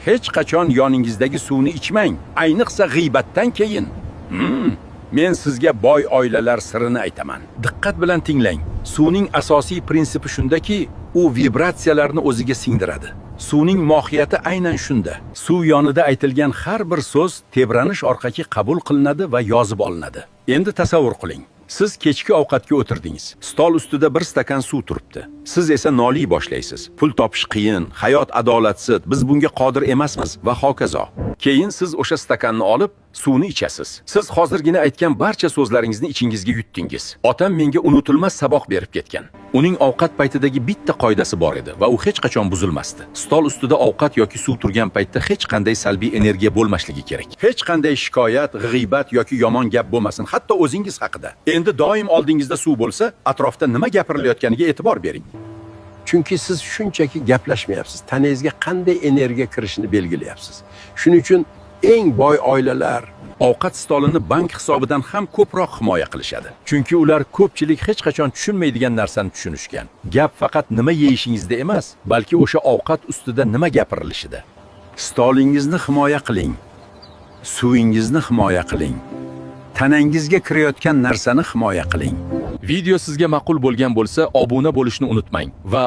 hech qachon yoningizdagi suvni ichmang, ayniqsa g'iybatdan keyin. Men sizga boy oilalar sirini aytaman. Diqqat bilan tinglang. Suvning asosiy prinsipi shundaki, u vibratsiyalarni o'ziga singdiradi. Suvning mohiyati aynan shunda. Suv yonida aytilgan har bir so'z tebranish orqali qabul qilinadi va yozib olinadi. Endi tasavvur qiling. Siz kechki ovqatga o'tirdingiz. Stol ustida bir stakan suv turibdi. Siz esa noliy boshlaysiz. Pul topish qiyin, hayot adolatsiz, biz bunga qodir emasmiz va hokazo. Keyin siz o'sha stakanni olib, suvni ichasiz. Siz hozirgina aytgan barcha so'zlaringizni ichingizga yutdingiz. Otam menga unutilmas saboq berib ketgan. Uning ovqat paytidagi bitta qoidasi bor edi va u hech qachon buzilmasdi. Stol ustida ovqat yoki suv turgan paytda hech qanday salbiy energiya bo'lmasligi kerak. Hech qanday shikoyat, g'iybat yoki yomon gap bo'lmasin, hatto o'zingiz haqida. Endi doim oldingizda suv bo'lsa, atrofda nima gapirilayotganiga e'tibor bering. Chunki siz shunchaki gaplashmayapsiz, tanangizga qanday energiya kirishini belgilayapsiz. Shuning uchun eng boy oilalar ovqat stolini bank hisobidan ham ko'proq himoya qilishadi. Chunki ular ko'pchilik hech qachon tushunmaydigan narsani tushunishgan. Gap faqat nima yeyishingizda emas, balki o'sha ovqat ustida nima gapirilishida. Stolingizni himoya qiling. Suvingizni himoya qiling. Tanangizga kirayotgan narsani himoya qiling. Video sizga ma'qul bo'lgan bo'lsa, obuna bo'lishni unutmang va